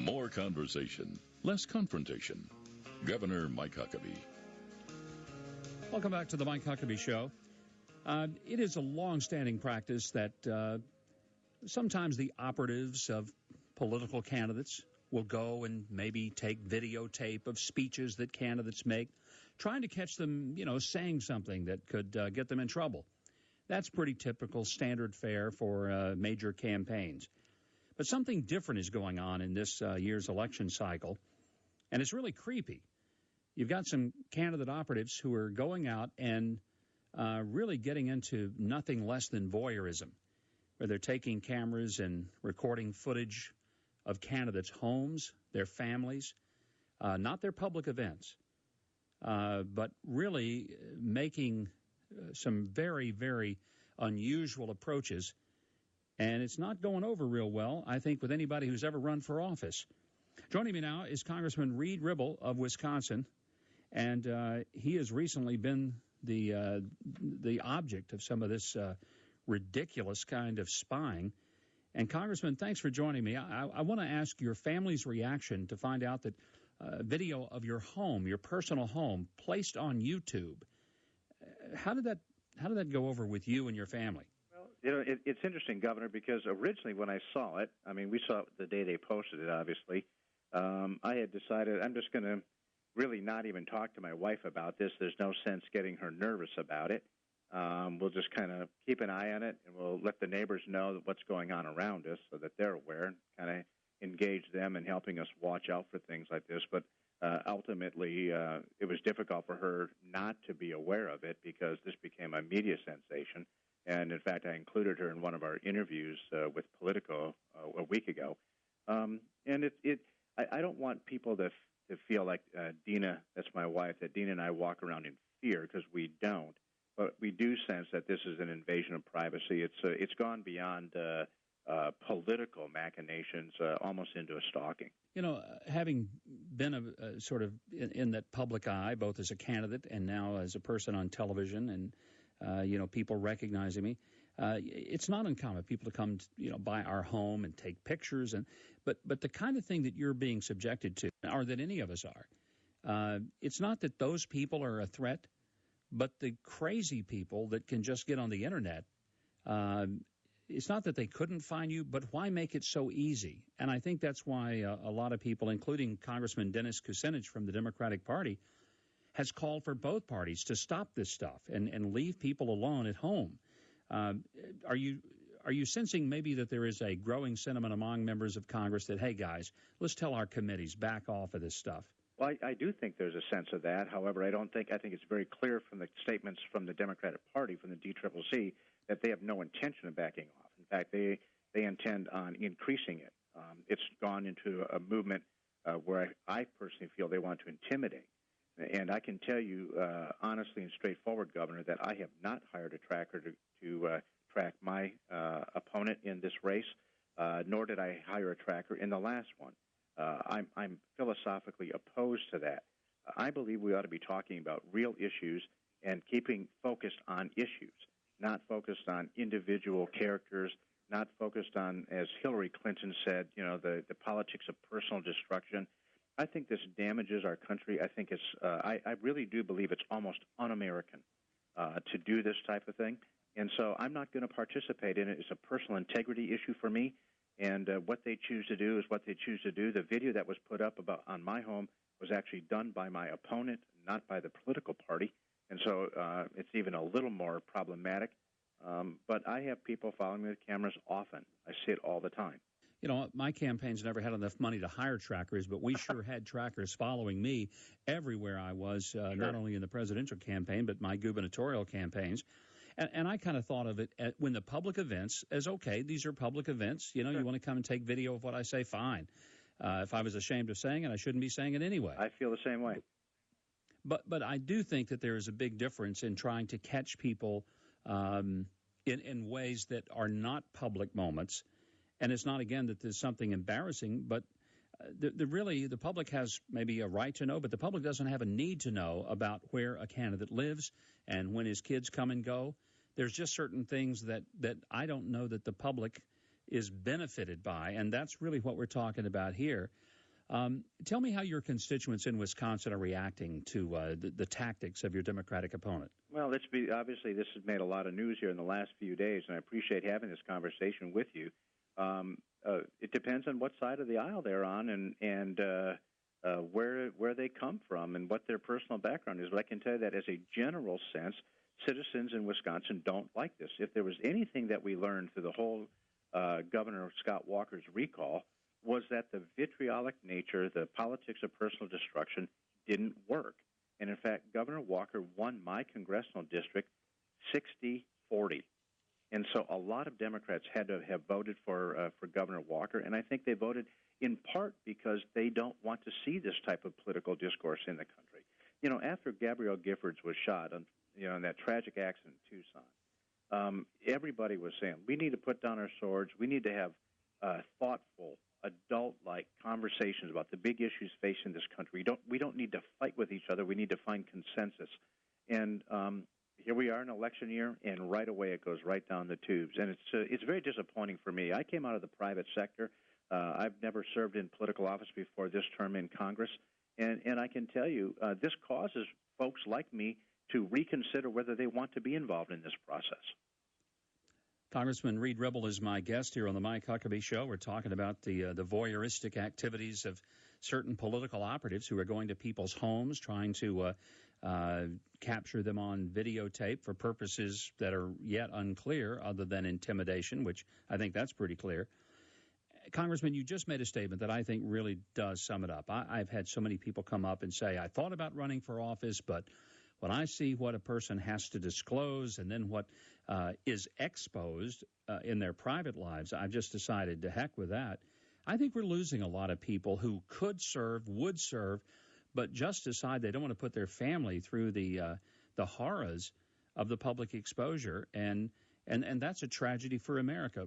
More conversation, less confrontation. Governor Mike Huckabee. Welcome back to the Mike Huckabee Show. It is a long-standing practice that sometimes the operatives of political candidates will go and maybe take videotape of speeches that candidates make, trying to catch them, saying something that could get them in trouble. That's pretty typical standard fare for major campaigns. But something different is going on in this year's election cycle, and it's really creepy. You've got some candidate operatives who are going out and really getting into nothing less than voyeurism, where they're taking cameras and recording footage of candidates' homes, their families, not their public events, but really making some very, very unusual approaches. And it's not going over real well, I think, with anybody who's ever run for office. Joining me now is Congressman Reid Ribble of Wisconsin, and he has recently been the object of some of this ridiculous kind of spying. And, Congressman, thanks for joining me. I want to ask your family's reaction to find out that video of your home, your personal home, placed on YouTube. How did that go over with you and your family? Well, it's interesting, Governor, because originally when I saw it, we saw it the day they posted it, obviously. I had decided I'm just going to really not even talk to my wife about this. There's no sense getting her nervous about it. We'll just kind of keep an eye on it, and we'll let the neighbors know what's going on around us so that they're aware and kind of engage them in helping us watch out for things like this. But ultimately, it was difficult for her not to be aware of it because this became a media sensation. And, in fact, I included her in one of our interviews with Politico a week ago. And I don't want people to feel like Dina, that's my wife, that Dina and I walk around in fear, because we don't. But we do sense that this is an invasion of privacy. It's gone beyond political machinations, almost into a stalking. Having been sort of in that public eye, both as a candidate and now as a person on television, and people recognizing me, it's not uncommon people to come, by our home and take pictures, but the kind of thing that you're being subjected to, or that any of us are, it's not that those people are a threat, but the crazy people that can just get on the internet. It's not that they couldn't find you, but why make it so easy? And I think that's why a lot of people, including Congressman Dennis Kucinich from the Democratic Party, has called for both parties to stop this stuff and leave people alone at home. Are you sensing maybe that there is a growing sentiment among members of Congress that, hey, guys, let's tell our committees, back off of this stuff? Well, I do think there's a sense of that. However, I think it's very clear from the statements from the Democratic Party, from the DCCC, that they have no intention of backing off. In fact, they intend on increasing it. It's gone into a movement where I personally feel they want to intimidate. And I can tell you honestly and straightforward, Governor, that I have not hired a tracker to track my opponent in this race, nor did I hire a tracker in the last one. I'm philosophically opposed to that. I believe we ought to be talking about real issues and keeping focused on issues, not focused on individual characters, not focused on, as Hillary Clinton said, the politics of personal destruction. I think this damages our country. I think I really do believe it's almost un-American to do this type of thing. And so I'm not going to participate in it. It's a personal integrity issue for me. And what they choose to do is what they choose to do. The video that was put up on my home was actually done by my opponent, not by the political party. And so it's even a little more problematic. But I have people following me with cameras often. I see it all the time. My campaign's never had enough money to hire trackers, but we sure had trackers following me everywhere I was, sure. Not only in the presidential campaign, but my gubernatorial campaigns. And I kind of thought of it when the public events as, okay, these are public events. Sure. You want to come and take video of what I say, fine. If I was ashamed of saying it, I shouldn't be saying it anyway. I feel the same way. But I do think that there is a big difference in trying to catch people in ways that are not public moments. And it's not, again, that there's something embarrassing, but the public has maybe a right to know, but the public doesn't have a need to know about where a candidate lives and when his kids come and go. There's just certain things that I don't know that the public is benefited by, and that's really what we're talking about here. Tell me how your constituents in Wisconsin are reacting to the tactics of your Democratic opponent. Well, obviously this has made a lot of news here in the last few days, and I appreciate having this conversation with you. It depends on what side of the aisle they're on and where they come from and what their personal background is. But I can tell you that as a general sense, citizens in Wisconsin don't like this. If there was anything that we learned through the whole Governor Scott Walker's recall, was that the vitriolic nature, the politics of personal destruction, didn't work. And, in fact, Governor Walker won my congressional district 60-40. And so a lot of Democrats had to have voted for Governor Walker, and I think they voted in part because they don't want to see this type of political discourse in the country. You know, after Gabrielle Giffords was shot in that tragic accident in Tucson, everybody was saying, we need to put down our swords. We need to have thoughtful, adult-like conversations about the big issues facing this country. We don't need to fight with each other. We need to find consensus. And here we are in election year, and right away it goes right down the tubes. And it's very disappointing for me. I came out of the private sector. I've never served in political office before this term in Congress. And I can tell you, this causes folks like me to reconsider whether they want to be involved in this process. Congressman Reid Ribble is my guest here on the Mike Huckabee Show. We're talking about the voyeuristic activities of certain political operatives who are going to people's homes, trying to capture them on videotape for purposes that are yet unclear, other than intimidation, which I think that's pretty clear. Congressman, you just made a statement that I think really does sum it up. I've had so many people come up and say, I thought about running for office, but when I see what a person has to disclose and then what is exposed in their private lives, I've just decided to heck with that. I think we're losing a lot of people who could serve, would serve, but just decide they don't want to put their family through the horrors of the public exposure, and that's a tragedy for America.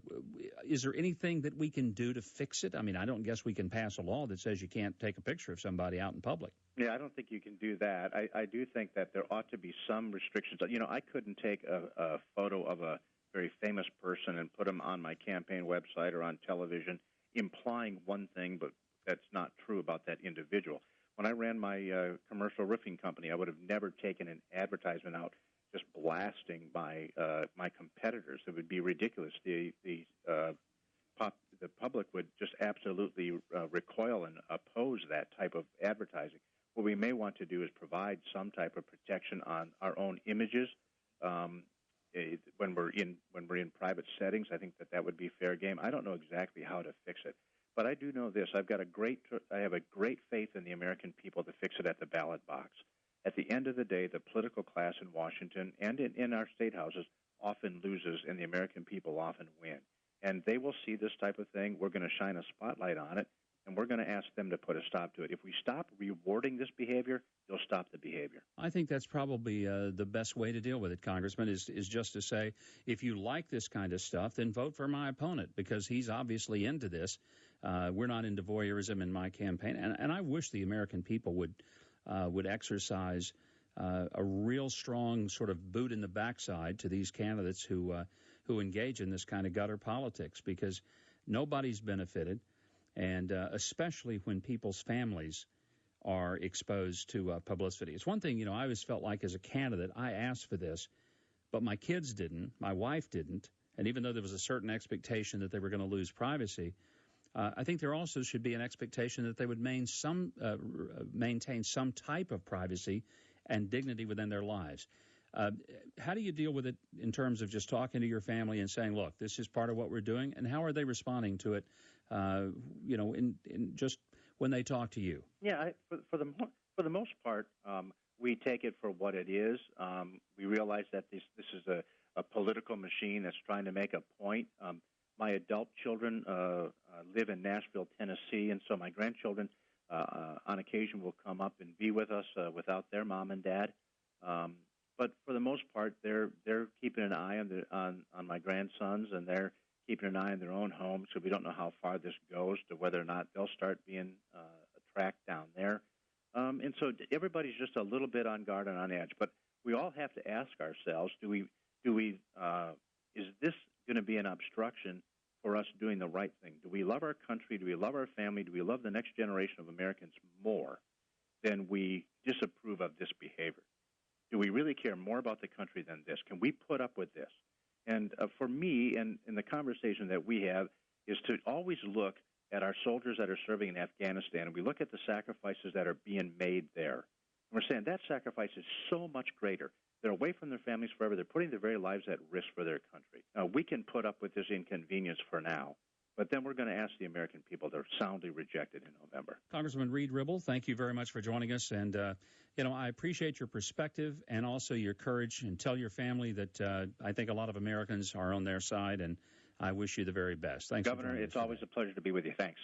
Is there anything that we can do to fix it? I mean, I don't guess we can pass a law that says you can't take a picture of somebody out in public. Yeah, I don't think you can do that. I do think that there ought to be some restrictions. You know, I couldn't take a photo of a very famous person and put them on my campaign website or on television, implying one thing, but that's not true about that individual. When I ran my commercial roofing company, I would have never taken an advertisement out just blasting my competitors. It would be ridiculous. The public would just absolutely recoil and oppose that type of advertising. What we may want to do is provide some type of protection on our own images when we're in private settings. I think that would be fair game. I don't know exactly how to fix it, but I do know this: I have a great faith in the American people to fix it at the ballot box. At the end of the day, the political class in Washington and in our state houses often loses, and the American people often win. And they will see this type of thing. We're going to shine a spotlight on it, and we're going to ask them to put a stop to it. If we stop rewarding this behavior, they'll stop the behavior. I think that's probably the best way to deal with it, Congressman, is just to say, if you like this kind of stuff, then vote for my opponent, because he's obviously into this. We're not into voyeurism in my campaign, and I wish the American people would exercise a real strong sort of boot in the backside to these candidates who engage in this kind of gutter politics, because nobody's benefited, and especially when people's families are exposed to publicity. It's one thing, I always felt like as a candidate, I asked for this, but my kids didn't, my wife didn't, and even though there was a certain expectation that they were going to lose privacy, I think there also should be an expectation that they would maintain some type of privacy and dignity within their lives. How do you deal with it in terms of just talking to your family and saying, look, this is part of what we're doing, and how are they responding to it, in just when they talk to you? Yeah, for the most part, we take it for what it is. We realize that this is a political machine that's trying to make a point. My adult children live in Nashville, Tennessee, and so my grandchildren on occasion will come up and be with us without their mom and dad. But for the most part, they're keeping an eye on my grandsons, and they're keeping an eye on their own homes. So we don't know how far this goes to whether or not they'll start being tracked down there. And so everybody's just a little bit on guard and on edge. But we all have to ask ourselves: is this going to be an obstruction for us doing the right thing? Do we love our country? Do we love our family? Do we love the next generation of Americans more than we disapprove of this behavior? Do we really care more about the country than this? Can we put up with this? And for me, and in the conversation that we have, is to always look at our soldiers that are serving in Afghanistan, and we look at the sacrifices that are being made there. And we're saying that sacrifice is so much greater. They're away from their families forever. They're putting their very lives at risk for their country. Now, we can put up with this inconvenience for now, but then we're going to ask the American people to soundly reject it in November. Congressman Reid Ribble, thank you very much for joining us. And, I appreciate your perspective and also your courage, and tell your family that I think a lot of Americans are on their side, and I wish you the very best. Thanks, Governor. It's always a pleasure to be with you. Thanks.